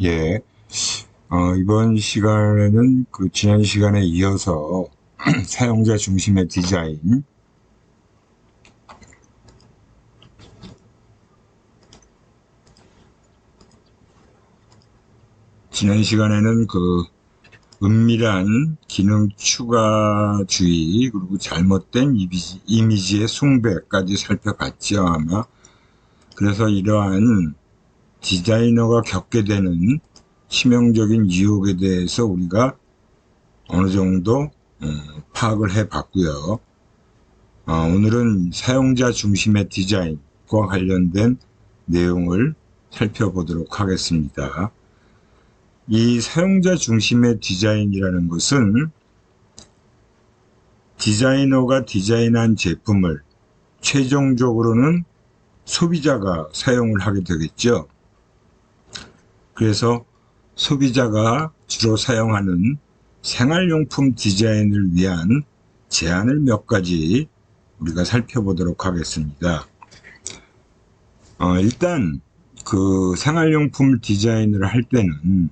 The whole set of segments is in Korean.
예, 이번 시간에는 지난 시간에 이어서 사용자 중심의 디자인, 지난 시간에는 은밀한 기능 추가주의, 그리고 잘못된 이미지의 숭배까지 살펴봤죠, 아마. 그래서 이러한 디자이너가 겪게 되는 치명적인 유혹에 대해서 우리가 어느 정도 파악을 해 봤고요. 오늘은 사용자 중심의 디자인과 관련된 내용을 살펴보도록 하겠습니다. 이 사용자 중심의 디자인이라는 것은 디자이너가 디자인한 제품을 최종적으로는 소비자가 사용을 하게 되겠죠. 그래서 소비자가 주로 사용하는 생활용품 디자인을 위한 제안을 몇 가지 우리가 살펴보도록 하겠습니다. 일단 생활용품 디자인을 할 때는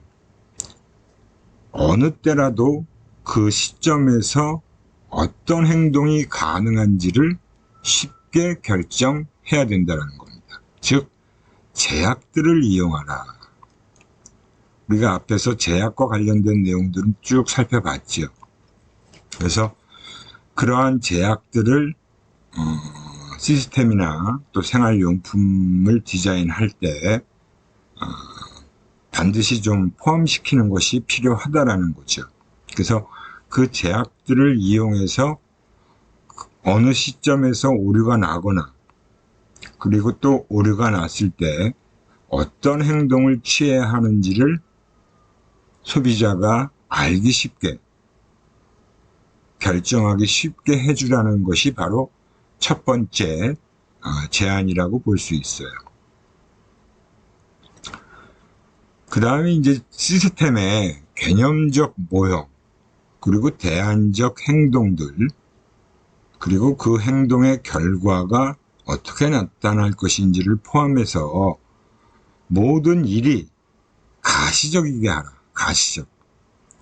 어느 때라도 그 시점에서 어떤 행동이 가능한지를 쉽게 결정해야 된다는 겁니다. 즉, 제약들을 이용하라. 우리가 앞에서 제약과 관련된 내용들은 쭉 살펴봤죠. 그래서 그러한 제약들을 시스템이나 또 생활용품을 디자인할 때 반드시 좀 포함시키는 것이 필요하다라는 거죠. 그래서 그 제약들을 이용해서 어느 시점에서 오류가 나거나, 그리고 또 오류가 났을 때 어떤 행동을 취해야 하는지를 소비자가 알기 쉽게, 결정하기 쉽게 해주라는 것이 바로 첫 번째 제안이라고 볼 수 있어요. 그 다음에 이제 시스템의 개념적 모형, 그리고 대안적 행동들, 그리고 그 행동의 결과가 어떻게 나타날 것인지를 포함해서 모든 일이 가시적이게 하라. 가시적.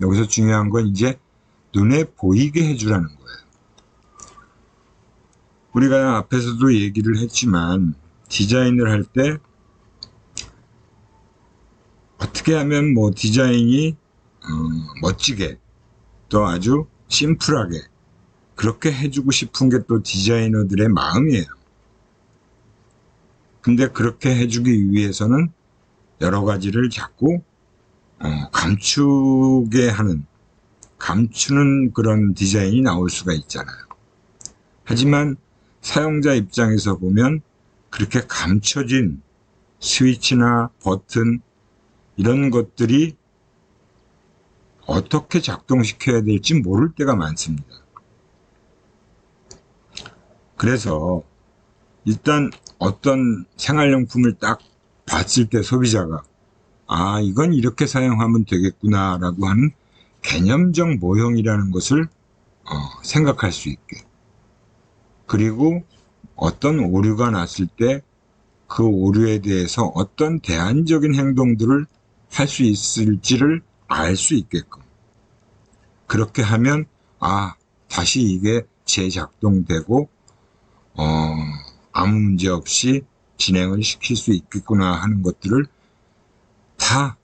여기서 중요한 건 이제 눈에 보이게 해주라는 거예요. 우리가 앞에서도 얘기를 했지만 디자인을 할 때 어떻게 하면 디자인이 멋지게, 또 아주 심플하게 그렇게 해주고 싶은 게 또 디자이너들의 마음이에요. 근데 그렇게 해주기 위해서는 여러 가지를 자꾸 감추는 그런 디자인이 나올 수가 있잖아요. 하지만 사용자 입장에서 보면 그렇게 감춰진 스위치나 버튼, 이런 것들이 어떻게 작동시켜야 될지 모를 때가 많습니다. 그래서 일단 어떤 생활용품을 딱 봤을 때 소비자가 이건 이렇게 사용하면 되겠구나 라고 하는 개념적 모형이라는 것을 생각할 수 있게, 그리고 어떤 오류가 났을 때 그 오류에 대해서 어떤 대안적인 행동들을 할 수 있을지를 알 수 있게끔, 그렇게 하면 다시 이게 재작동되고 아무 문제 없이 진행을 시킬 수 있겠구나 하는 것들을 다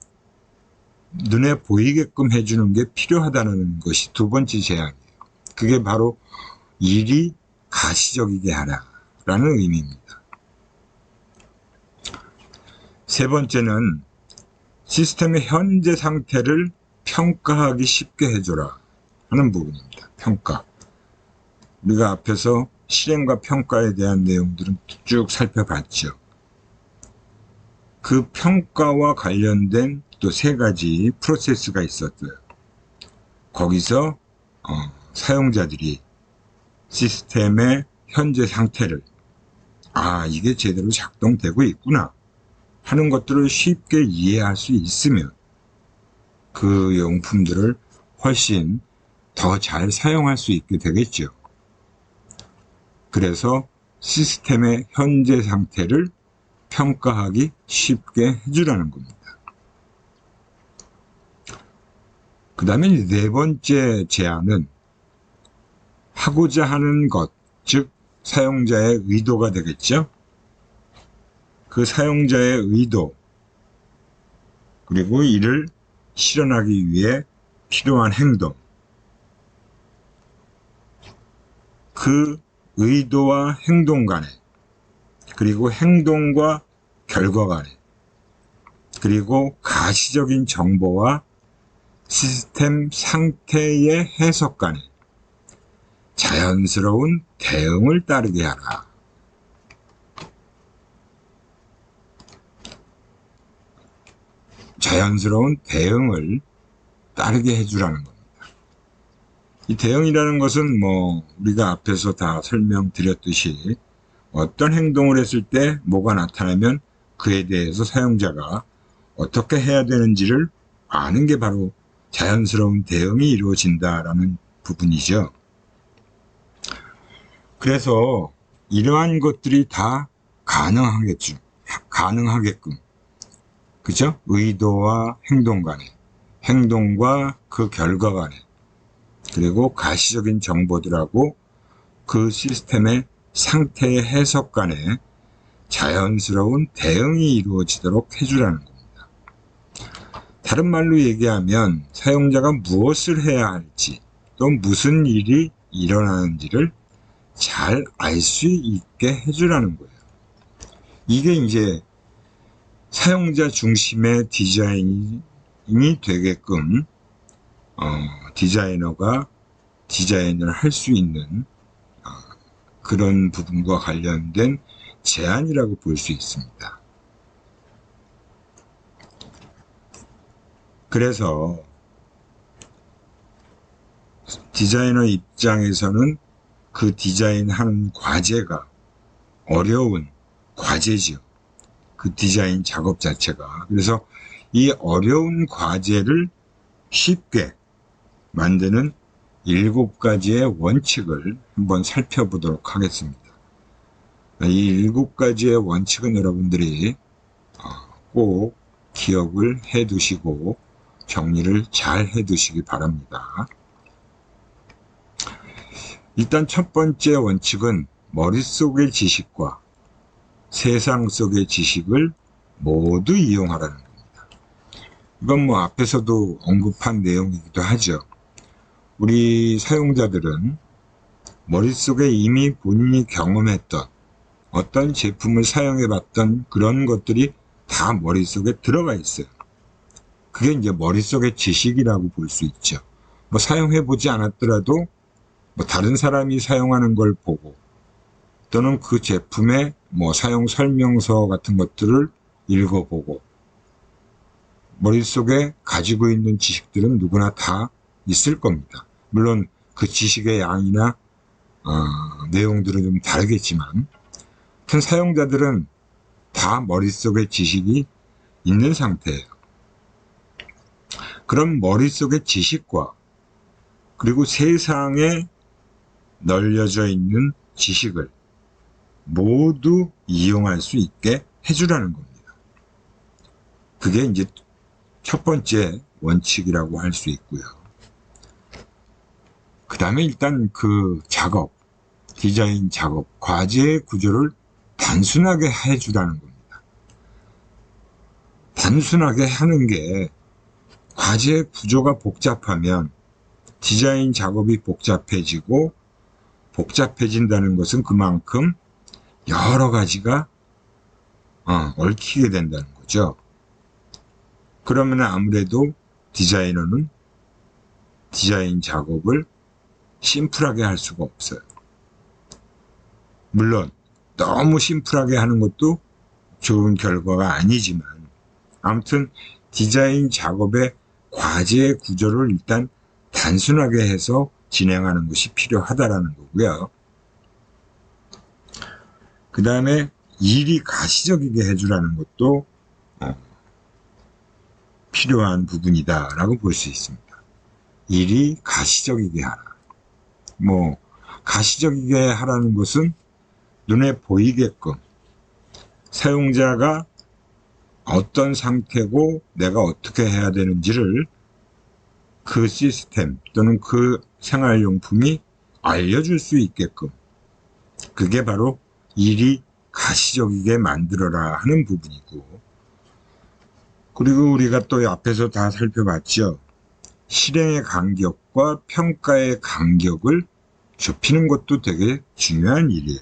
눈에 보이게끔 해주는 게 필요하다는 것이 두 번째 제안이에요. 그게 바로 일이 가시적이게 하라라는 의미입니다. 세 번째는 시스템의 현재 상태를 평가하기 쉽게 해줘라 하는 부분입니다. 평가. 우리가 앞에서 실행과 평가에 대한 내용들은 쭉 살펴봤죠. 그 평가와 관련된 또 세 가지 프로세스가 있었어요. 거기서 사용자들이 시스템의 현재 상태를 이게 제대로 작동되고 있구나 하는 것들을 쉽게 이해할 수 있으면 그 용품들을 훨씬 더 잘 사용할 수 있게 되겠죠. 그래서 시스템의 현재 상태를 평가하기 쉽게 해주라는 겁니다. 그 다음에 네 번째 제한은 하고자 하는 것, 즉 사용자의 의도가 되겠죠. 그 사용자의 의도, 그리고 이를 실현하기 위해 필요한 행동, 그 의도와 행동 간에, 그리고 행동과 결과 간에, 그리고 가시적인 정보와 시스템 상태의 해석 간에 자연스러운 대응을 따르게 하라. 자연스러운 대응을 따르게 해주라는 겁니다. 이 대응이라는 것은 우리가 앞에서 다 설명드렸듯이 어떤 행동을 했을 때 뭐가 나타나면 그에 대해서 사용자가 어떻게 해야 되는지를 아는 게 바로 자연스러운 대응이 이루어진다라는 부분이죠. 그래서 이러한 것들이 다 가능하게끔, 그죠? 의도와 행동 간에, 행동과 그 결과 간에, 그리고 가시적인 정보들하고 그 시스템의 상태의 해석 간에 자연스러운 대응이 이루어지도록 해주라는 겁니다. 다른 말로 얘기하면 사용자가 무엇을 해야 할지, 또 무슨 일이 일어나는지를 잘 알 수 있게 해주라는 거예요. 이게 이제 사용자 중심의 디자인이 되게끔 디자이너가 디자인을 할 수 있는 그런 부분과 관련된 제안이라고 볼 수 있습니다. 그래서 디자이너 입장에서는 그 디자인하는 과제가 어려운 과제죠. 그 디자인 작업 자체가. 그래서 이 어려운 과제를 쉽게 만드는 7가지의 원칙을 한번 살펴보도록 하겠습니다. 이 7가지의 원칙은 여러분들이 꼭 기억을 해 두시고 정리를 잘 해 두시기 바랍니다. 일단 첫 번째 원칙은 머릿속의 지식과 세상 속의 지식을 모두 이용하라는 겁니다. 이건 앞에서도 언급한 내용이기도 하죠. 우리 사용자들은 머릿속에 이미 본인이 경험했던 어떤 제품을 사용해봤던 그런 것들이 다 머릿속에 들어가 있어요. 그게 이제 머릿속의 지식이라고 볼 수 있죠. 사용해보지 않았더라도 다른 사람이 사용하는 걸 보고 또는 그 제품의 사용 설명서 같은 것들을 읽어보고 머릿속에 가지고 있는 지식들은 누구나 다 있을 겁니다. 물론 그 지식의 양이나 내용들은 좀 다르겠지만 하여튼 사용자들은 다 머릿속에 지식이 있는 상태예요. 그럼 머릿속의 지식과 그리고 세상에 널려져 있는 지식을 모두 이용할 수 있게 해주라는 겁니다. 그게 이제 첫 번째 원칙이라고 할 수 있고요. 그 다음에 일단 그 작업, 디자인 작업, 과제의 구조를 단순하게 해주라는 겁니다. 단순하게 하는 게 과제의 구조가 복잡하면 디자인 작업이 복잡해지고 복잡해진다는 것은 그만큼 여러 가지가 얽히게 된다는 거죠. 그러면 아무래도 디자이너는 디자인 작업을 심플하게 할 수가 없어요. 물론 너무 심플하게 하는 것도 좋은 결과가 아니지만 아무튼 디자인 작업의 과제의 구조를 일단 단순하게 해서 진행하는 것이 필요하다라는 거고요. 그 다음에 일이 가시적이게 해주라는 것도 필요한 부분이다라고 볼 수 있습니다. 일이 가시적이게 하라. 가시적이게 하라는 것은 눈에 보이게끔 사용자가 어떤 상태고 내가 어떻게 해야 되는지를 그 시스템 또는 그 생활용품이 알려줄 수 있게끔, 그게 바로 일이 가시적이게 만들어라 하는 부분이고, 그리고 우리가 또 앞에서 다 살펴봤죠. 실행의 간격과 평가의 간격을 좁히는 것도 되게 중요한 일이에요.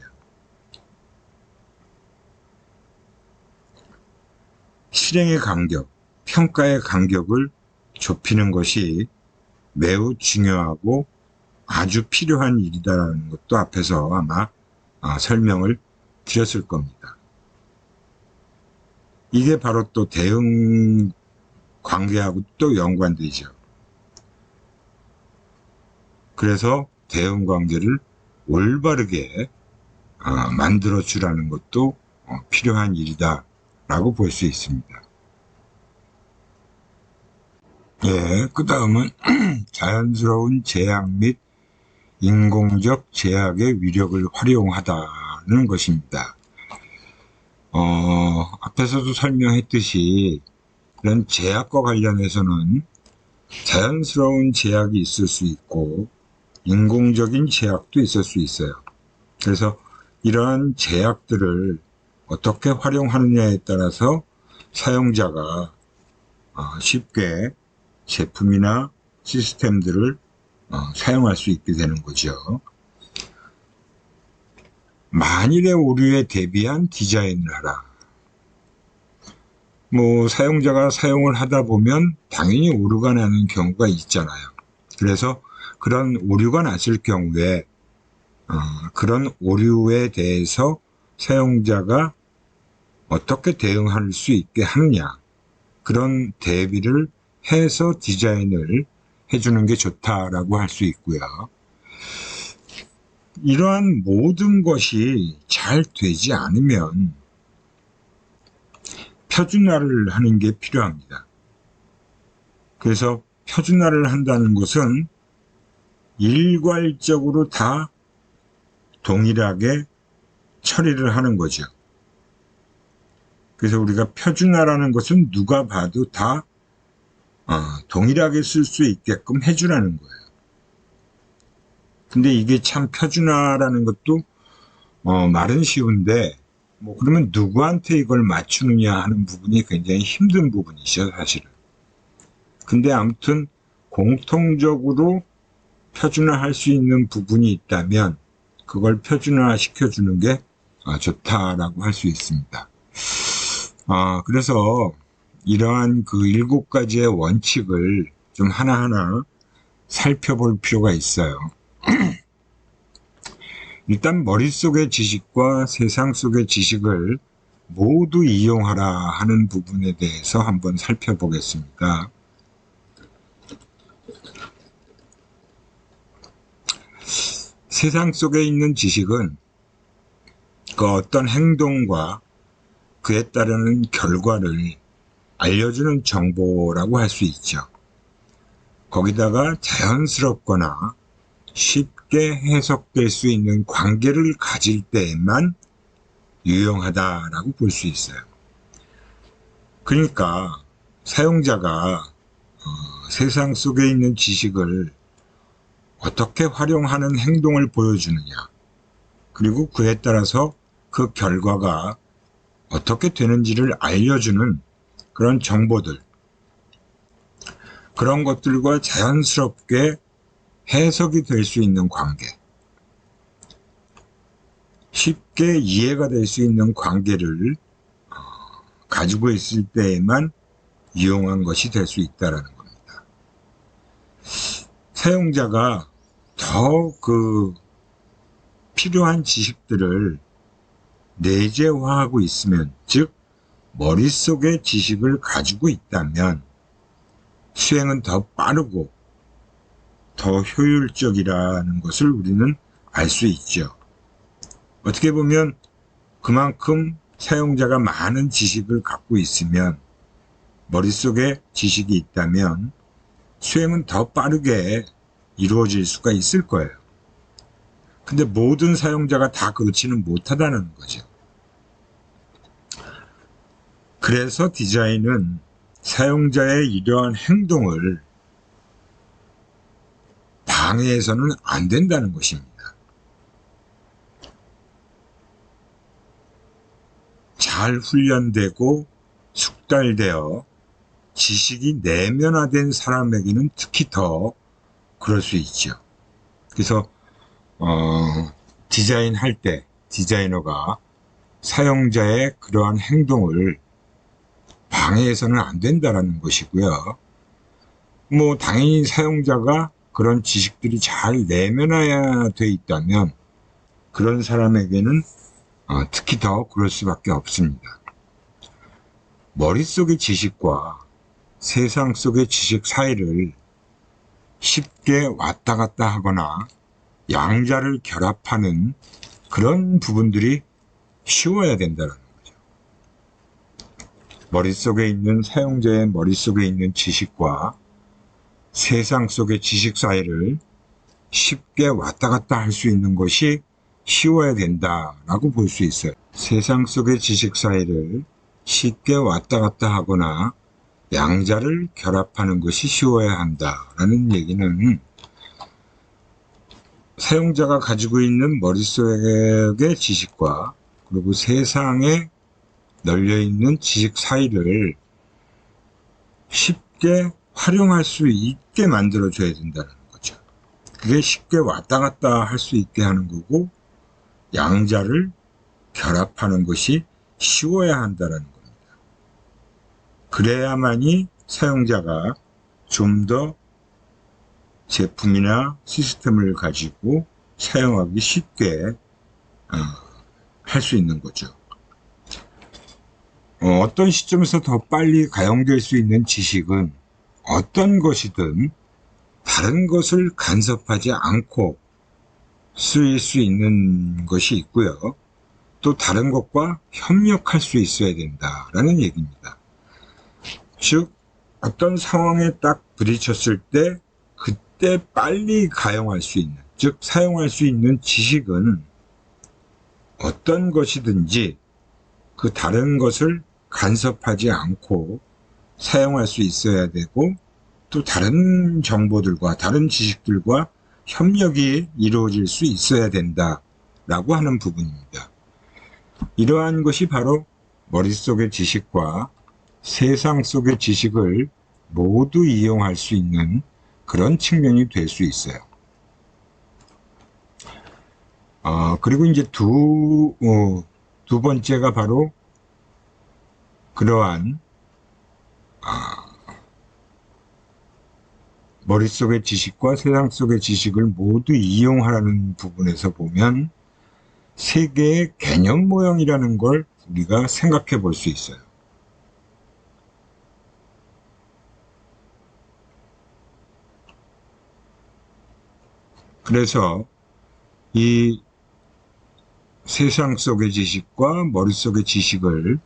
실행의 간격, 평가의 간격을 좁히는 것이 매우 중요하고 아주 필요한 일이다라는 것도 앞에서 아마 설명을 드렸을 겁니다. 이게 바로 또 대응 관계하고 또 연관되죠. 그래서 대응 관계를 올바르게 만들어 주라는 것도 필요한 일이다라고 볼 수 있습니다. 예, 그 다음은 자연스러운 제약 및 인공적 제약의 위력을 활용하다는 것입니다. 앞에서도 설명했듯이 이런 제약과 관련해서는 자연스러운 제약이 있을 수 있고 인공적인 제약도 있을 수 있어요. 그래서 이러한 제약들을 어떻게 활용하느냐에 따라서 사용자가 쉽게 제품이나 시스템들을 사용할 수 있게 되는 거죠. 만일의 오류에 대비한 디자인을 하라. 사용자가 사용을 하다 보면 당연히 오류가 나는 경우가 있잖아요. 그래서 그런 오류가 났을 경우에 그런 오류에 대해서 사용자가 어떻게 대응할 수 있게 하느냐, 그런 대비를 해서 디자인을 해주는 게 좋다라고 할 수 있고요. 이러한 모든 것이 잘 되지 않으면 표준화를 하는 게 필요합니다. 그래서 표준화를 한다는 것은 일괄적으로 다 동일하게 처리를 하는 거죠. 그래서 우리가 표준화라는 것은 누가 봐도 다 동일하게 쓸 수 있게끔 해주라는 거예요. 근데 이게 참 표준화라는 것도 말은 쉬운데 그러면 누구한테 이걸 맞추느냐 하는 부분이 굉장히 힘든 부분이죠, 사실은. 근데 아무튼 공통적으로 표준화할 수 있는 부분이 있다면 그걸 표준화 시켜주는 게 좋다라고 할 수 있습니다. 그래서 이러한 그 7가지의 원칙을 좀 하나하나 살펴볼 필요가 있어요. 일단 머릿속의 지식과 세상 속의 지식을 모두 이용하라 하는 부분에 대해서 한번 살펴보겠습니다. 세상 속에 있는 지식은 그 어떤 행동과 그에 따르는 결과를 알려주는 정보라고 할 수 있죠. 거기다가 자연스럽거나 쉽게 해석될 수 있는 관계를 가질 때에만 유용하다라고 볼 수 있어요. 그러니까 사용자가 세상 속에 있는 지식을 어떻게 활용하는 행동을 보여주느냐, 그리고 그에 따라서 그 결과가 어떻게 되는지를 알려주는 그런 정보들, 그런 것들과 자연스럽게 해석이 될 수 있는 관계, 쉽게 이해가 될 수 있는 관계를 가지고 있을 때에만 유용한 것이 될 수 있다는 겁니다. 사용자가 더 필요한 지식들을 내재화하고 있으면, 즉 머릿속에 지식을 가지고 있다면 수행은 더 빠르고 더 효율적이라는 것을 우리는 알 수 있죠. 어떻게 보면 그만큼 사용자가 많은 지식을 갖고 있으면, 머릿속에 지식이 있다면 수행은 더 빠르게 이루어질 수가 있을 거예요. 근데 모든 사용자가 다 그렇지는 못하다는 거죠. 그래서 디자인은 사용자의 이러한 행동을 방해해서는 안 된다는 것입니다. 잘 훈련되고 숙달되어 지식이 내면화된 사람에게는 특히 더 그럴 수 있죠. 그래서 디자인할 때 디자이너가 사용자의 그러한 행동을 방해해서는 안 된다는 것이고요. 뭐 당연히 사용자가 그런 지식들이 잘 내면화되어 있다면 그런 사람에게는 특히 더 그럴 수밖에 없습니다. 머릿속의 지식과 세상 속의 지식 사이를 쉽게 왔다 갔다 하거나 양자를 결합하는 그런 부분들이 쉬워야 된다는 거죠. 머릿속에 있는 사용자의 머릿속에 있는 지식과 세상 속의 지식 사이를 쉽게 왔다 갔다 할 수 있는 것이 쉬워야 된다라고 볼 수 있어요. 세상 속의 지식 사이를 쉽게 왔다 갔다 하거나 양자를 결합하는 것이 쉬워야 한다라는 얘기는 사용자가 가지고 있는 머릿속의 지식과 그리고 세상에 널려있는 지식 사이를 쉽게 활용할 수 있게 만들어줘야 된다는 거죠. 그게 쉽게 왔다 갔다 할 수 있게 하는 거고 양자를 결합하는 것이 쉬워야 한다는 겁니다. 그래야만이 사용자가 좀 더 제품이나 시스템을 가지고 사용하기 쉽게 할 수 있는 거죠. 어떤 시점에서 더 빨리 가용될 수 있는 지식은 어떤 것이든 다른 것을 간섭하지 않고 쓰일 수 있는 것이 있고요. 또 다른 것과 협력할 수 있어야 된다라는 얘기입니다. 즉 어떤 상황에 딱 부딪혔을 때 그때 빨리 가용할 수 있는, 즉 사용할 수 있는 지식은 어떤 것이든지 그 다른 것을 간섭하지 않고 사용할 수 있어야 되고 또 다른 정보들과 다른 지식들과 협력이 이루어질 수 있어야 된다라고 하는 부분입니다. 이러한 것이 바로 머릿속의 지식과 세상 속의 지식을 모두 이용할 수 있는 그런 측면이 될 수 있어요. 그리고 이제 두 번째가 바로 그러한 머릿속의 지식과 세상 속의 지식을 모두 이용하라는 부분에서 보면 세계의 개념 모형이라는 걸 우리가 생각해 볼 수 있어요. 그래서 이 세상 속의 지식과 머릿속의 지식을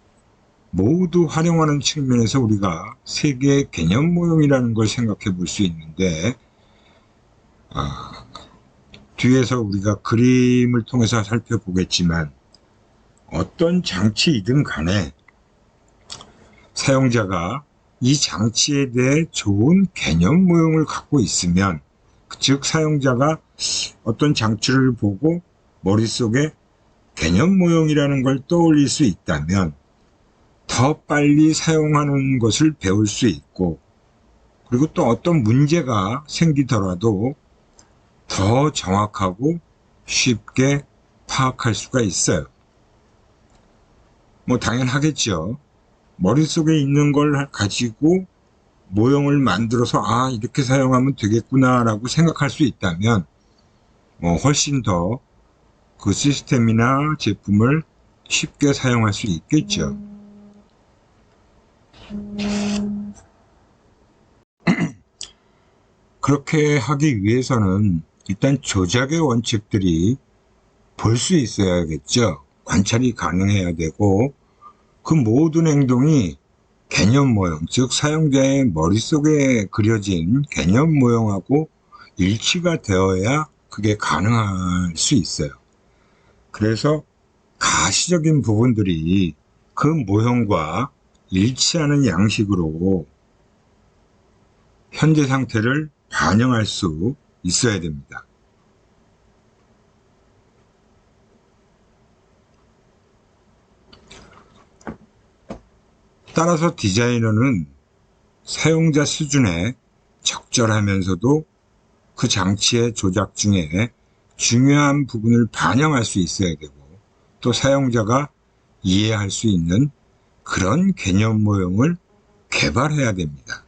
모두 활용하는 측면에서 우리가 세계의 개념 모형이라는 걸 생각해 볼 수 있는데 뒤에서 우리가 그림을 통해서 살펴보겠지만 어떤 장치이든 간에 사용자가 이 장치에 대해 좋은 개념 모형을 갖고 있으면 즉 사용자가 어떤 장치를 보고 머릿속에 개념 모형이라는 걸 떠올릴 수 있다면 더 빨리 사용하는 것을 배울 수 있고 그리고 또 어떤 문제가 생기더라도 더 정확하고 쉽게 파악할 수가 있어요. 뭐 당연하겠죠. 머릿속에 있는 걸 가지고 모형을 만들어서 이렇게 사용하면 되겠구나 라고 생각할 수 있다면 훨씬 더 그 시스템이나 제품을 쉽게 사용할 수 있겠죠. 그렇게 하기 위해서는 일단 조작의 원칙들이 볼 수 있어야겠죠. 관찰이 가능해야 되고 그 모든 행동이 개념 모형, 즉 사용자의 머릿속에 그려진 개념 모형하고 일치가 되어야 그게 가능할 수 있어요. 그래서 가시적인 부분들이 그 모형과 일치하는 양식으로 현재 상태를 반영할 수 있어야 됩니다. 따라서 디자이너는 사용자 수준에 적절하면서도 그 장치의 조작 중에 중요한 부분을 반영할 수 있어야 되고, 또 사용자가 이해할 수 있는 그런 개념 모형을 개발해야 됩니다.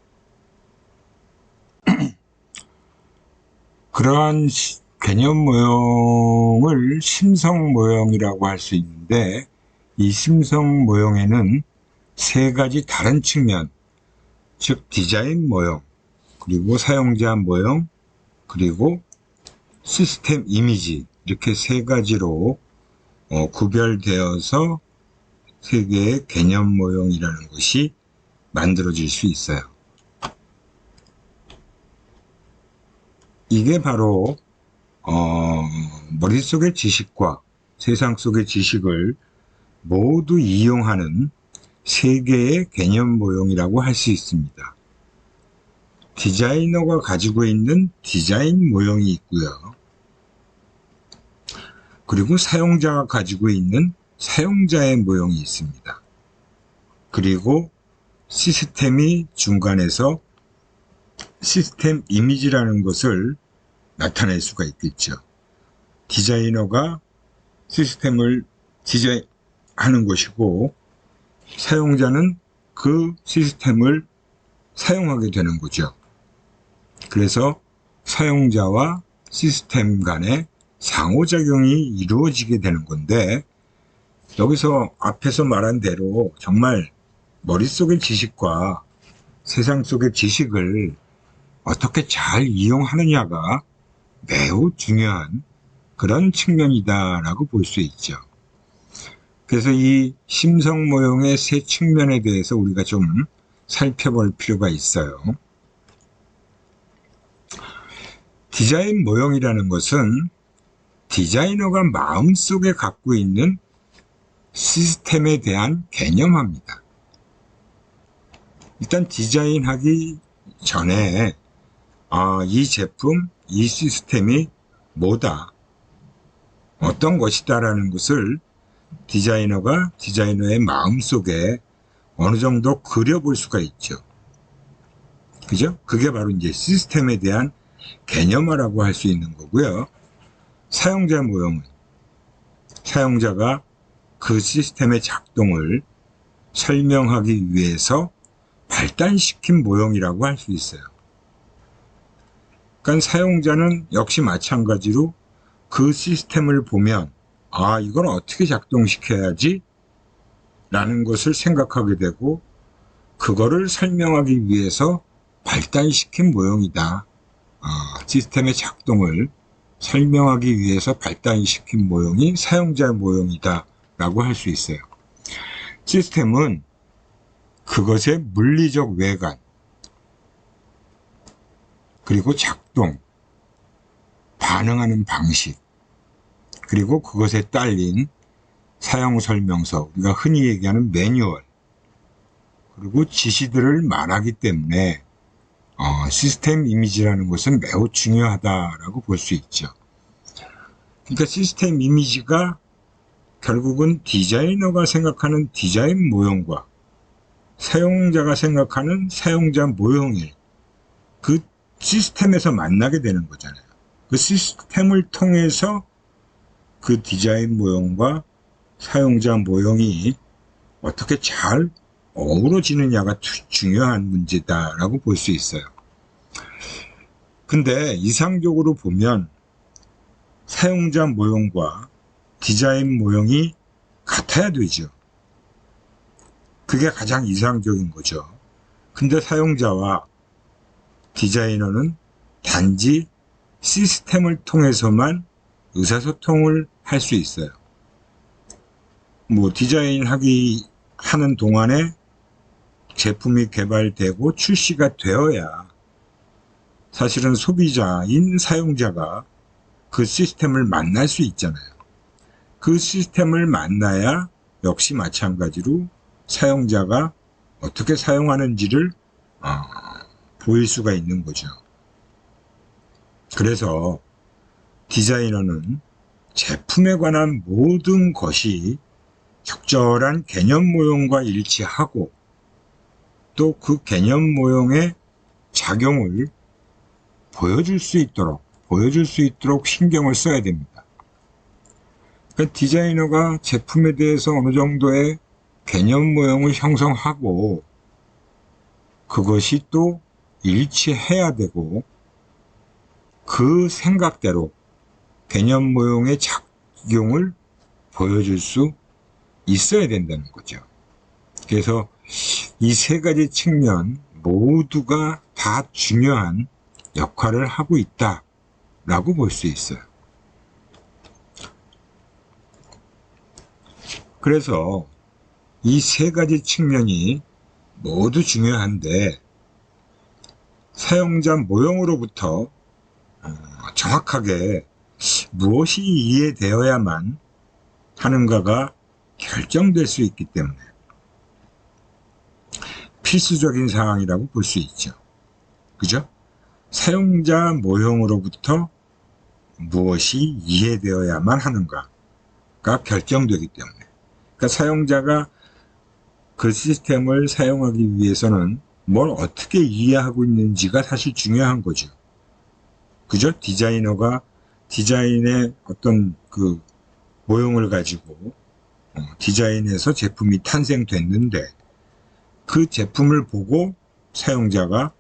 그러한 개념 모형을 심성 모형이라고 할 수 있는데, 이 심성 모형에는 세 가지 다른 측면, 즉 디자인 모형, 그리고 사용자 모형, 그리고 시스템 이미지, 이렇게 세 가지로 구별되어서 세 개의 개념 모형이라는 것이 만들어질 수 있어요. 이게 바로 머릿속의 지식과 세상 속의 지식을 모두 이용하는 세 개의 개념 모형이라고 할 수 있습니다. 디자이너가 가지고 있는 디자인 모형이 있고요. 그리고 사용자가 가지고 있는 사용자의 모형이 있습니다. 그리고 시스템이 중간에서 시스템 이미지라는 것을 나타낼 수가 있겠죠. 디자이너가 시스템을 디자인하는 것이고, 사용자는 그 시스템을 사용하게 되는 거죠. 그래서 사용자와 시스템 간의 상호작용이 이루어지게 되는 건데, 여기서 앞에서 말한 대로 정말 머릿속의 지식과 세상 속의 지식을 어떻게 잘 이용하느냐가 매우 중요한 그런 측면이다라고 볼 수 있죠. 그래서 이 심성 모형의 세 측면에 대해서 우리가 좀 살펴볼 필요가 있어요. 디자인 모형이라는 것은 디자이너가 마음속에 갖고 있는 시스템에 대한 개념합니다. 일단 디자인하기 전에 이 제품, 이 시스템이 뭐다, 어떤 것이다라는 것을 디자이너가 디자이너의 마음속에 어느 정도 그려볼 수가 있죠. 그죠? 그게 바로 이제 시스템에 대한 개념화라고 할 수 있는 거고요. 사용자 모형은 사용자가 그 시스템의 작동을 설명하기 위해서 발달시킨 모형이라고 할 수 있어요. 그러니까 사용자는 역시 마찬가지로 그 시스템을 보면 이걸 어떻게 작동시켜야지 라는 것을 생각하게 되고, 그거를 설명하기 위해서 발달시킨 모형이다. 시스템의 작동을 설명하기 위해서 발달시킨 모형이 사용자 모형이다 라고 할 수 있어요. 시스템은 그것의 물리적 외관, 그리고 작동, 반응하는 방식, 그리고 그것에 딸린 사용설명서, 우리가 흔히 얘기하는 매뉴얼, 그리고 지시들을 말하기 때문에 시스템 이미지라는 것은 매우 중요하다라고 볼 수 있죠. 그러니까 시스템 이미지가 결국은 디자이너가 생각하는 디자인 모형과 사용자가 생각하는 사용자 모형이 그 시스템에서 만나게 되는 거잖아요. 그 시스템을 통해서 그 디자인 모형과 사용자 모형이 어떻게 잘 어우러지느냐가 중요한 문제다라고 볼 수 있어요. 근데 이상적으로 보면 사용자 모형과 디자인 모형이 같아야 되죠. 그게 가장 이상적인 거죠. 근데 사용자와 디자이너는 단지 시스템을 통해서만 의사소통을 할 수 있어요. 하는 동안에 제품이 개발되고 출시가 되어야 사실은 소비자인 사용자가 그 시스템을 만날 수 있잖아요. 그 시스템을 만나야 역시 마찬가지로 사용자가 어떻게 사용하는지를 보일 수가 있는 거죠. 그래서 디자이너는 제품에 관한 모든 것이 적절한 개념 모형과 일치하고 또 그 개념 모형의 작용을 보여줄 수 있도록 신경을 써야 됩니다. 그러니까 디자이너가 제품에 대해서 어느 정도의 개념 모형을 형성하고 그것이 또 일치해야 되고 그 생각대로 개념 모형의 작용을 보여줄 수 있어야 된다는 거죠. 그래서 이 세 가지 측면 모두가 다 중요한 역할을 하고 있다라고 볼 수 있어요. 그래서 이 세 가지 측면이 모두 중요한데 사용자 모형으로부터 정확하게 무엇이 이해되어야만 하는가가 결정될 수 있기 때문에 필수적인 사항이라고 볼 수 있죠. 그죠? 사용자 모형으로부터 무엇이 이해되어야만 하는가가 결정되기 때문에 그러니까 사용자가 그 시스템을 사용하기 위해서는 뭘 어떻게 이해하고 있는지가 사실 중요한 거죠. 그죠? 디자이너가 디자인의 어떤 그 모형을 가지고 디자인해서 제품이 탄생됐는데 그 제품을 보고 사용자가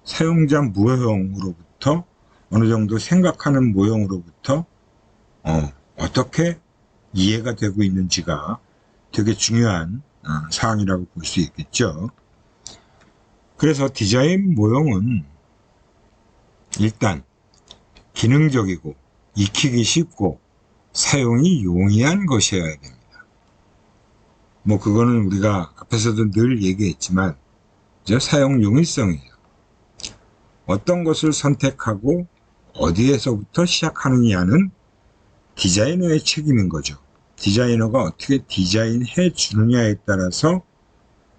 사용자 모형으로부터 어느 정도 생각하는 모형으로부터 어떻게 이해가 되고 있는지가 되게 중요한 사항이라고 볼 수 있겠죠. 그래서 디자인 모형은 일단 기능적이고 익히기 쉽고 사용이 용이한 것이어야 됩니다. 뭐 그거는 우리가 앞에서도 늘 얘기했지만 사용 용이성이에요. 어떤 것을 선택하고 어디에서부터 시작하느냐는 디자이너의 책임인 거죠. 디자이너가 어떻게 디자인해 주느냐에 따라서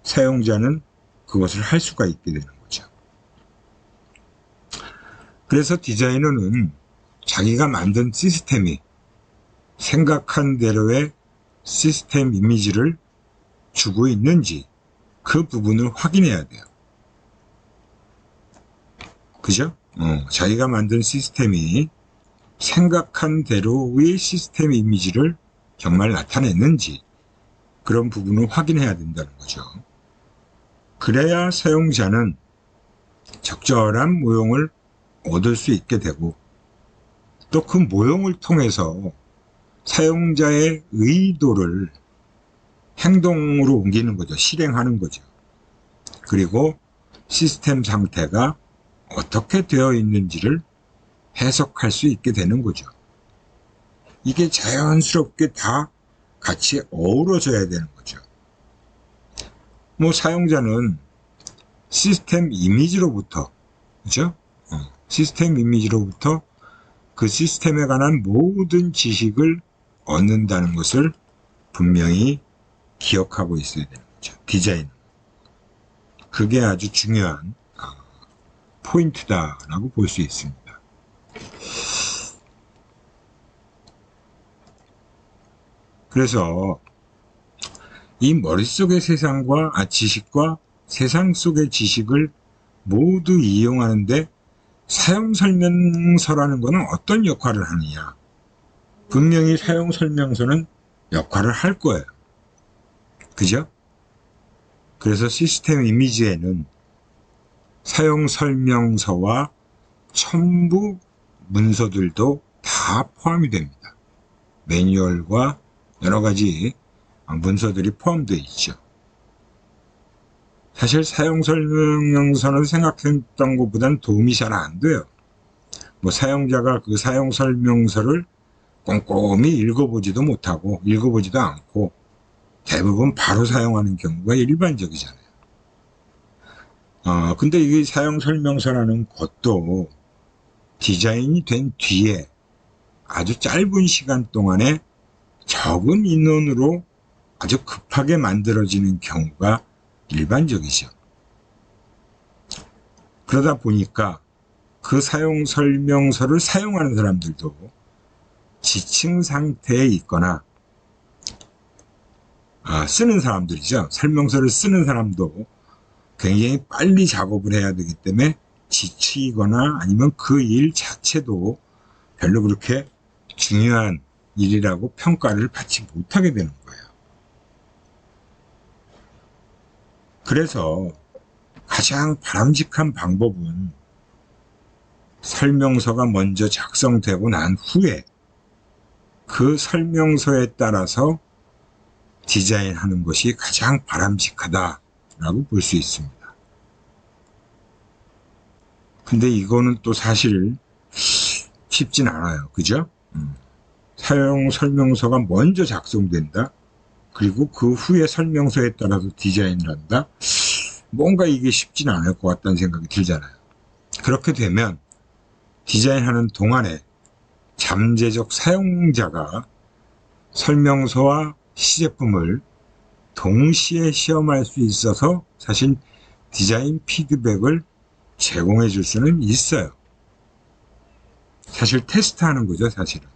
사용자는 그것을 할 수가 있게 되는 거죠. 그래서 디자이너는 자기가 만든 시스템이 생각한 대로의 시스템 이미지를 주고 있는지 그 부분을 확인해야 돼요. 그죠? 자기가 만든 시스템이 생각한 대로의 시스템 이미지를 정말 나타냈는지 그런 부분을 확인해야 된다는 거죠. 그래야 사용자는 적절한 모형을 얻을 수 있게 되고 또 그 모형을 통해서 사용자의 의도를 행동으로 옮기는 거죠. 실행하는 거죠. 그리고 시스템 상태가 어떻게 되어 있는지를 해석할 수 있게 되는 거죠. 이게 자연스럽게 다 같이 어우러져야 되는 거죠. 뭐 사용자는 시스템 이미지로부터, 그죠? 시스템 이미지로부터 그 시스템에 관한 모든 지식을 얻는다는 것을 분명히 기억하고 있어야 되는 거죠. 디자인. 그게 아주 중요한 포인트다라고 볼 수 있습니다. 그래서 이 머릿속의 세상과 지식과 세상 속의 지식을 모두 이용하는데 사용설명서라는 것은 어떤 역할을 하느냐. 분명히 사용설명서는 역할을 할 거예요. 그죠? 그래서 시스템 이미지에는 사용설명서와 첨부 문서들도 다 포함이 됩니다. 매뉴얼과 여러 가지 문서들이 포함되어 있죠. 사실 사용설명서는 생각했던 것보다는 도움이 잘 안 돼요. 뭐 사용자가 그 사용설명서를 꼼꼼히 읽어보지도 못하고 읽어보지도 않고 대부분 바로 사용하는 경우가 일반적이잖아요. 근데 이 사용설명서라는 것도 디자인이 된 뒤에 아주 짧은 시간 동안에 적은 인원으로 아주 급하게 만들어지는 경우가 일반적이죠. 그러다 보니까 그 사용 설명서를 사용하는 사람들도 지칭 상태에 있거나, 쓰는 사람들이죠. 설명서를 쓰는 사람도 굉장히 빨리 작업을 해야 되기 때문에 지치거나 아니면 그 일 자체도 별로 그렇게 중요한 일이라고 평가를 받지 못하게 되는 거예요. 그래서 가장 바람직한 방법은 설명서가 먼저 작성되고 난 후에 그 설명서에 따라서 디자인하는 것이 가장 바람직하다라고 볼 수 있습니다. 근데 이거는 또 사실 쉽진 않아요. 그죠? 사용 설명서가 먼저 작성된다. 그리고 그 후에 설명서에 따라서 디자인을 한다. 뭔가 이게 쉽진 않을 것 같다는 생각이 들잖아요. 그렇게 되면 디자인하는 동안에 잠재적 사용자가 설명서와 시제품을 동시에 시험할 수 있어서 사실 디자인 피드백을 제공해 줄 수는 있어요. 사실 테스트하는 거죠, 사실은.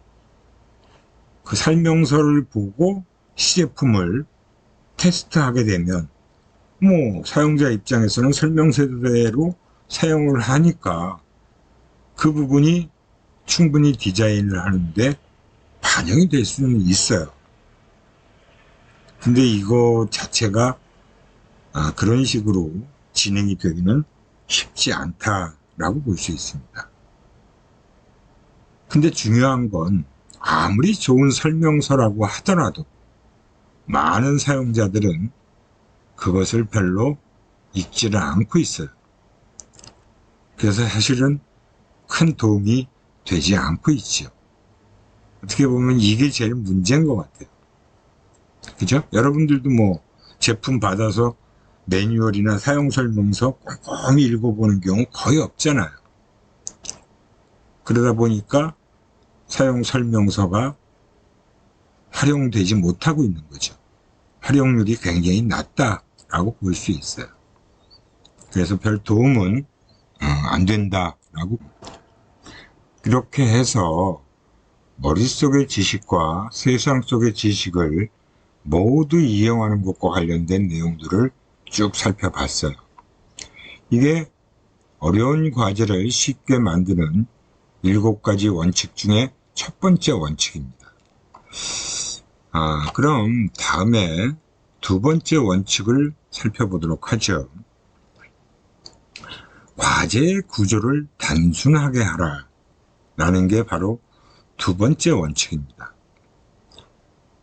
그 설명서를 보고 시제품을 테스트하게 되면 사용자 입장에서는 설명서대로 사용을 하니까 그 부분이 충분히 디자인을 하는데 반영이 될 수는 있어요. 근데 이거 자체가 그런 식으로 진행이 되기는 쉽지 않다라고 볼 수 있습니다. 근데 중요한 건 아무리 좋은 설명서라고 하더라도 많은 사용자들은 그것을 별로 읽지를 않고 있어요. 그래서 사실은 큰 도움이 되지 않고 있죠. 어떻게 보면 이게 제일 문제인 것 같아요. 그죠? 여러분들도 제품 받아서 매뉴얼이나 사용설명서 꼼꼼히 읽어보는 경우 거의 없잖아요. 그러다 보니까 사용설명서가 활용되지 못하고 있는 거죠. 활용률이 굉장히 낮다라고 볼 수 있어요. 그래서 별 도움은 안 된다라고. 이렇게 해서 머릿속의 지식과 세상 속의 지식을 모두 이용하는 것과 관련된 내용들을 쭉 살펴봤어요. 이게 어려운 과제를 쉽게 만드는 7가지 원칙 중에 첫 번째 원칙입니다. 그럼 다음에 두 번째 원칙을 살펴보도록 하죠. 과제의 구조를 단순하게 하라 라는 게 바로 두 번째 원칙입니다.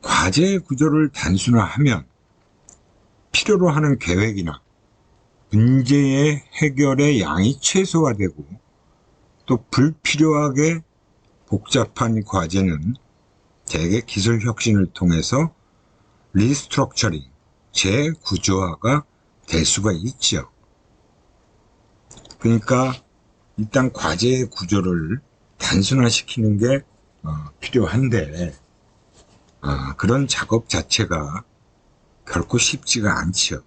과제의 구조를 단순화하면 필요로 하는 계획이나 문제의 해결의 양이 최소화되고 또 불필요하게 복잡한 과제는 대개 기술 혁신을 통해서 리스트럭처링, 재구조화가 될 수가 있죠. 그러니까 일단 과제의 구조를 단순화시키는 게 필요한데 그런 작업 자체가 결코 쉽지가 않죠.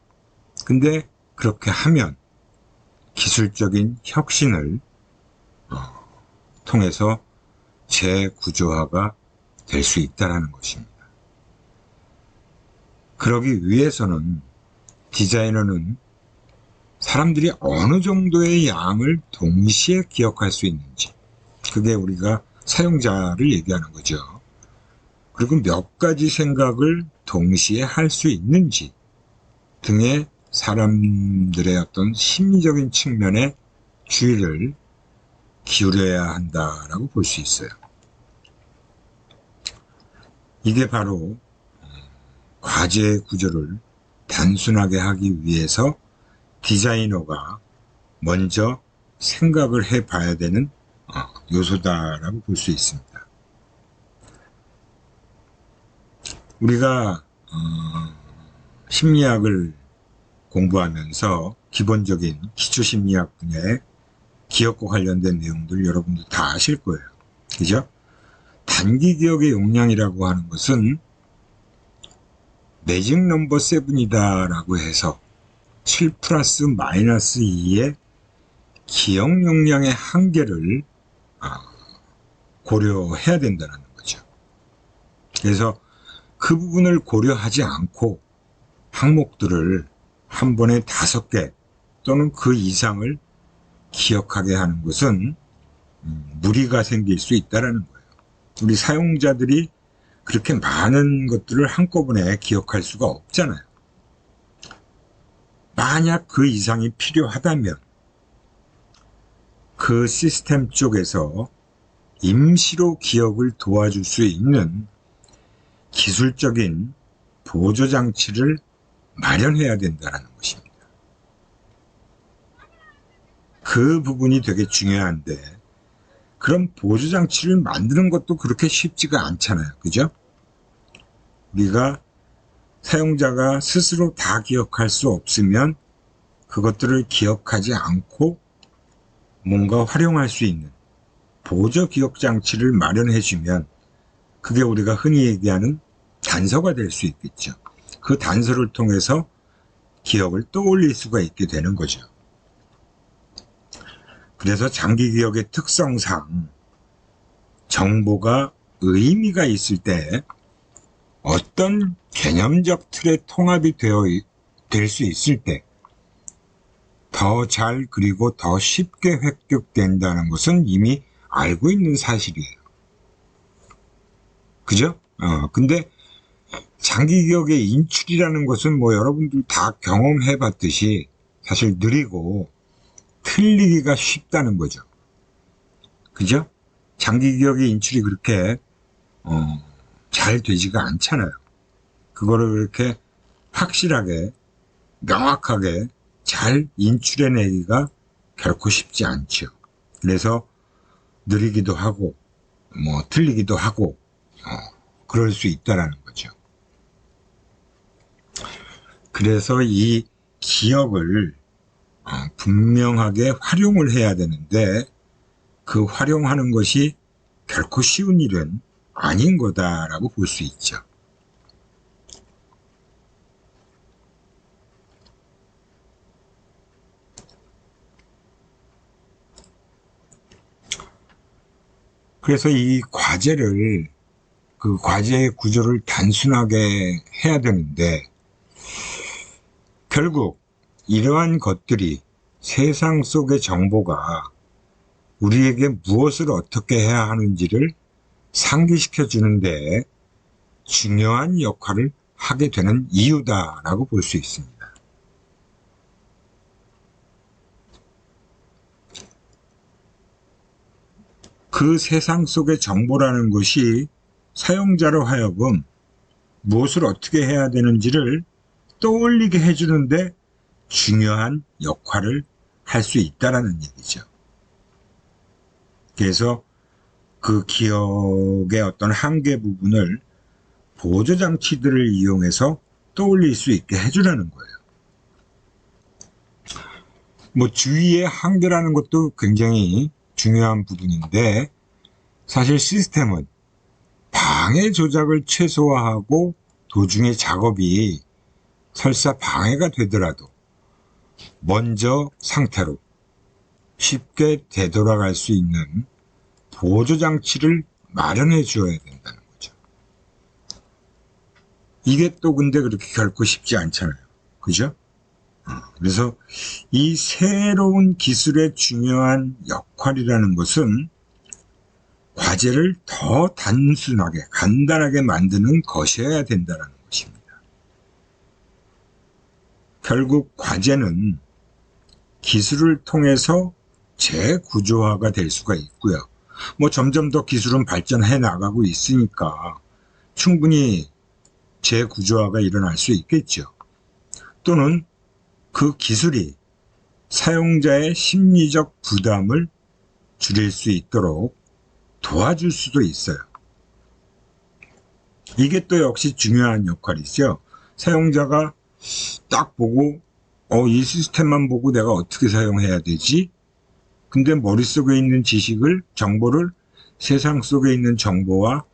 근데 그렇게 하면 기술적인 혁신을 통해서 재구조화가 될 수 있다는 것입니다. 그러기 위해서는 디자이너는 사람들이 어느 정도의 양을 동시에 기억할 수 있는지, 그게 우리가 사용자를 얘기하는 거죠. 그리고 몇 가지 생각을 동시에 할 수 있는지 등의 사람들의 어떤 심리적인 측면에 주의를 기울여야 한다라고 볼 수 있어요. 이게 바로 과제의 구조를 단순하게 하기 위해서 디자이너가 먼저 생각을 해봐야 되는 요소다라고 볼 수 있습니다. 우리가 심리학을 공부하면서 기본적인 기초심리학 분야의 기억과 관련된 내용들 여러분도 다 아실 거예요. 그죠? 단기 기억의 용량이라고 하는 것은 매직 넘버 7이다 라고 해서 7 플러스 마이너스 2의 기억 용량의 한계를 고려해야 된다는 거죠. 그래서 그 부분을 고려하지 않고 항목들을 한 번에 5개 또는 그 이상을 기억하게 하는 것은 무리가 생길 수 있다는 거예요. 우리 사용자들이 그렇게 많은 것들을 한꺼번에 기억할 수가 없잖아요. 만약 그 이상이 필요하다면 그 시스템 쪽에서 임시로 기억을 도와줄 수 있는 기술적인 보조장치를 마련해야 된다는 것입니다. 그 부분이 되게 중요한데, 그럼 보조장치를 만드는 것도 그렇게 쉽지가 않잖아요. 그죠? 우리가 사용자가 스스로 다 기억할 수 없으면 그것들을 기억하지 않고 뭔가 활용할 수 있는 보조 기억 장치를 마련해 주면 그게 우리가 흔히 얘기하는 단서가 될 수 있겠죠. 그 단서를 통해서 기억을 떠올릴 수가 있게 되는 거죠. 그래서 장기 기억의 특성상 정보가 의미가 있을 때 어떤 개념적 틀에 통합이 될 수 있을 때 더 잘 그리고 더 쉽게 획득된다는 것은 이미 알고 있는 사실이에요. 그죠? 근데 장기 기억의 인출이라는 것은 뭐 여러분들 다 경험해 봤듯이 사실 느리고 틀리기가 쉽다는 거죠. 그죠? 장기 기억의 인출이 그렇게 잘 되지가 않잖아요. 그거를 그렇게 확실하게 명확하게 잘 인출해내기가 결코 쉽지 않죠. 그래서 느리기도 하고 뭐 틀리기도 하고 그럴 수 있다라는 거죠. 그래서 이 기억을 분명하게 활용을 해야 되는데 그 활용하는 것이 결코 쉬운 일은 아닌 거다라고 볼 수 있죠. 그래서 이 과제를 그 과제의 구조를 단순하게 해야 되는데 결국 이러한 것들이 세상 속의 정보가 우리에게 무엇을 어떻게 해야 하는지를 상기시켜 주는데 중요한 역할을 하게 되는 이유다라고 볼 수 있습니다. 그 세상 속의 정보라는 것이 사용자로 하여금 무엇을 어떻게 해야 되는지를 떠올리게 해주는데 중요한 역할을 할 수 있다는 얘기죠. 그래서 그 기억의 어떤 한계 부분을 보조장치들을 이용해서 떠올릴 수 있게 해주라는 거예요. 뭐 주의의 한계라는 것도 굉장히 중요한 부분인데 사실 시스템은 방해 조작을 최소화하고 도중에 작업이 설사 방해가 되더라도 먼저 상태로 쉽게 되돌아갈 수 있는 보조장치를 마련해 주어야 된다는 거죠. 이게 또 근데 그렇게 결코 쉽지 않잖아요. 그죠? 그래서 이 새로운 기술의 중요한 역할이라는 것은 과제를 더 단순하게 간단하게 만드는 것이어야 된다는 것입니다. 결국 과제는 기술을 통해서 재구조화가 될 수가 있고요. 뭐 점점 더 기술은 발전해 나가고 있으니까 충분히 재구조화가 일어날 수 있겠죠. 또는 그 기술이 사용자의 심리적 부담을 줄일 수 있도록 도와줄 수도 있어요. 이게 또 역시 중요한 역할이죠. 사용자가 딱 보고 이 시스템만 보고 내가 어떻게 사용해야 되지? 근데 머릿속에 있는 지식을, 정보를 세상 속에 있는 정보와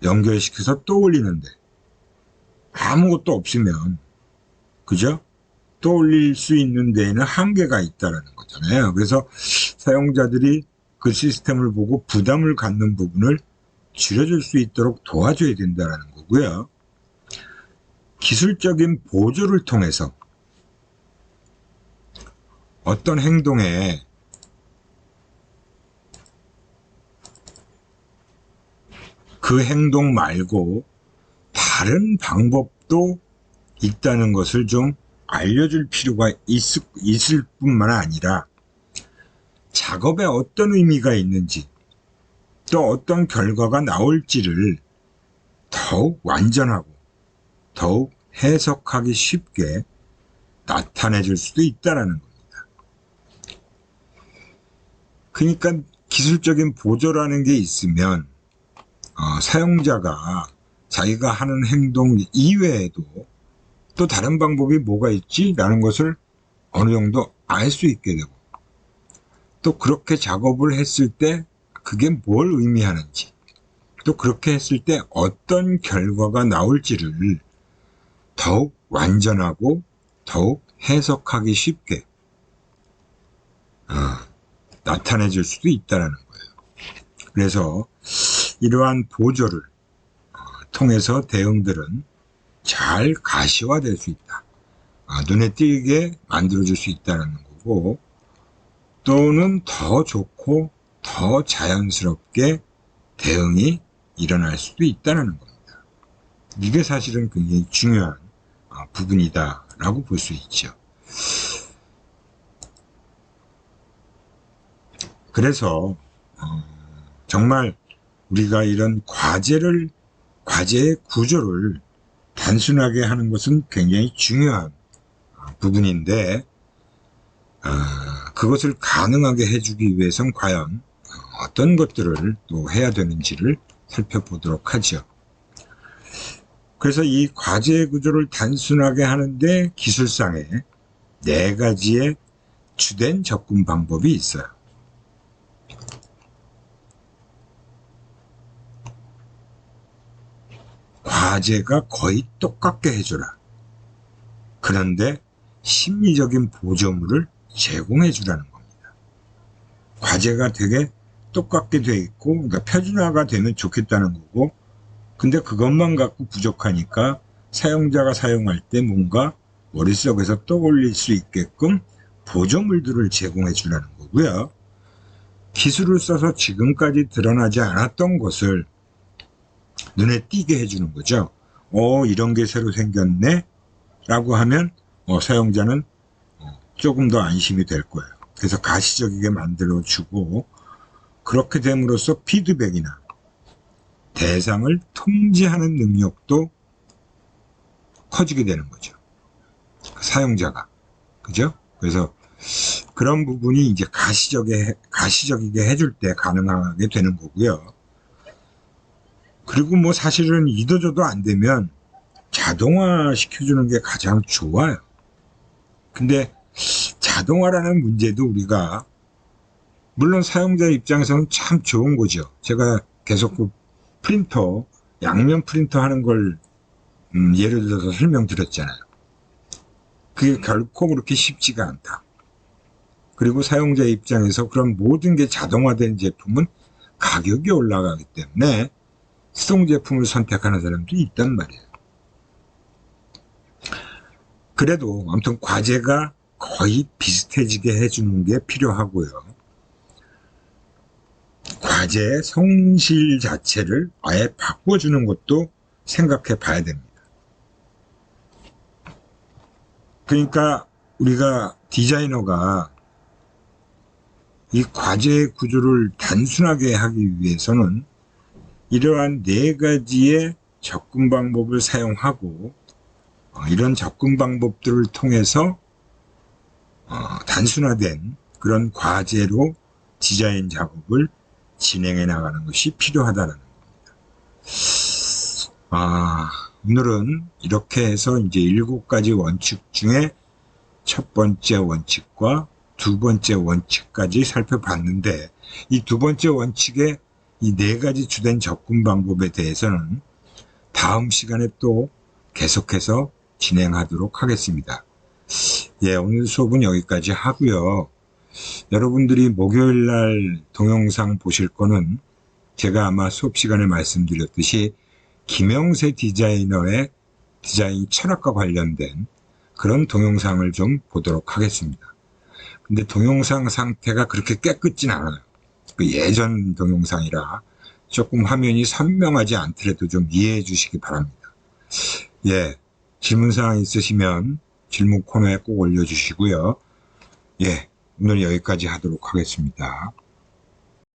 연결시켜서 떠올리는데 아무것도 없으면, 그죠? 떠올릴 수 있는 데에는 한계가 있다라는 거잖아요. 그래서 사용자들이 그 시스템을 보고 부담을 갖는 부분을 줄여줄 수 있도록 도와줘야 된다는 거고요. 기술적인 보조를 통해서 어떤 행동에 그 행동 말고 다른 방법도 있다는 것을 좀 알려줄 필요가 있을 뿐만 아니라 작업에 어떤 의미가 있는지 또 어떤 결과가 나올지를 더욱 완전하고 더욱 해석하기 쉽게 나타내 줄 수도 있다는 겁니다. 그러니까 기술적인 보조라는 게 있으면 사용자가 자기가 하는 행동 이외에도 또 다른 방법이 뭐가 있지? 라는 것을 어느 정도 알 수 있게 되고 또 그렇게 작업을 했을 때 그게 뭘 의미하는지 또 그렇게 했을 때 어떤 결과가 나올지를 더욱 완전하고 더욱 해석하기 쉽게 나타내 줄 수도 있다는 거예요. 그래서 이러한 보조를 통해서 대응들은 잘 가시화될 수 있다. 눈에 띄게 만들어줄 수 있다는 거고 또는 더 좋고 더 자연스럽게 대응이 일어날 수도 있다는 겁니다. 이게 사실은 굉장히 중요한 부분이다라고 볼 수 있죠. 그래서 정말 우리가 이런 과제의 구조를 단순하게 하는 것은 굉장히 중요한 부분인데 그것을 가능하게 해주기 위해선 과연 어떤 것들을 또 해야 되는지를 살펴보도록 하죠. 그래서 이 과제의 구조를 단순하게 하는데 기술상에 4가지의 주된 접근 방법이 있어요. 과제가 거의 똑같게 해줘라. 그런데 심리적인 보조물을 제공해 주라는 겁니다. 과제가 되게 똑같게 돼 있고, 그러니까 표준화가 되면 좋겠다는 거고, 근데 그것만 갖고 부족하니까 사용자가 사용할 때 뭔가 머릿속에서 떠올릴 수 있게끔 보조물들을 제공해 주라는 거고요. 기술을 써서 지금까지 드러나지 않았던 것을 눈에 띄게 해주는 거죠. 이런 게 새로 생겼네? 라고 하면 사용자는 조금 더 안심이 될 거예요. 그래서 가시적이게 만들어주고 그렇게 됨으로써 피드백이나 대상을 통제하는 능력도 커지게 되는 거죠. 사용자가. 그죠? 그래서 그런 부분이 이제 가시적이게 해줄 때 가능하게 되는 거고요. 그리고 뭐 사실은 이도저도 안 되면 자동화 시켜주는 게 가장 좋아요. 근데 자동화라는 문제도 우리가 물론 사용자 입장에서는 참 좋은 거죠. 제가 계속 그 프린터, 양면 프린터 하는 걸 예를 들어서 설명드렸잖아요. 그게 결코 그렇게 쉽지가 않다. 그리고 사용자 입장에서 그런 모든 게 자동화된 제품은 가격이 올라가기 때문에 수동 제품을 선택하는 사람도 있단 말이에요. 그래도 아무튼 과제가 거의 비슷해지게 해주는 게 필요하고요. 과제의 성실 자체를 아예 바꿔주는 것도 생각해 봐야 됩니다. 그러니까 우리가 디자이너가 이 과제의 구조를 단순하게 하기 위해서는 이러한 4가지의 접근 방법을 사용하고 이런 접근 방법들을 통해서 단순화된 그런 과제로 디자인 작업을 진행해 나가는 것이 필요하다는 겁니다. 오늘은 이렇게 해서 이제 7가지 원칙 중에 첫 번째 원칙과 2번째 원칙까지 살펴봤는데 이 2번째 원칙의 이 4가지 주된 접근 방법에 대해서는 다음 시간에 또 계속해서 진행하도록 하겠습니다. 예, 오늘 수업은 여기까지 하고요. 여러분들이 목요일 날 동영상 보실 거는 제가 아마 수업 시간에 말씀드렸듯이 김영세 디자이너의 디자인 철학과 관련된 그런 동영상을 좀 보도록 하겠습니다. 근데 동영상 상태가 그렇게 깨끗진 않아요. 그 예전 동영상이라 조금 화면이 선명하지 않더라도 좀 이해해 주시기 바랍니다. 예, 질문사항 있으시면 질문 코너에 꼭 올려주시고요. 예, 오늘 여기까지 하도록 하겠습니다.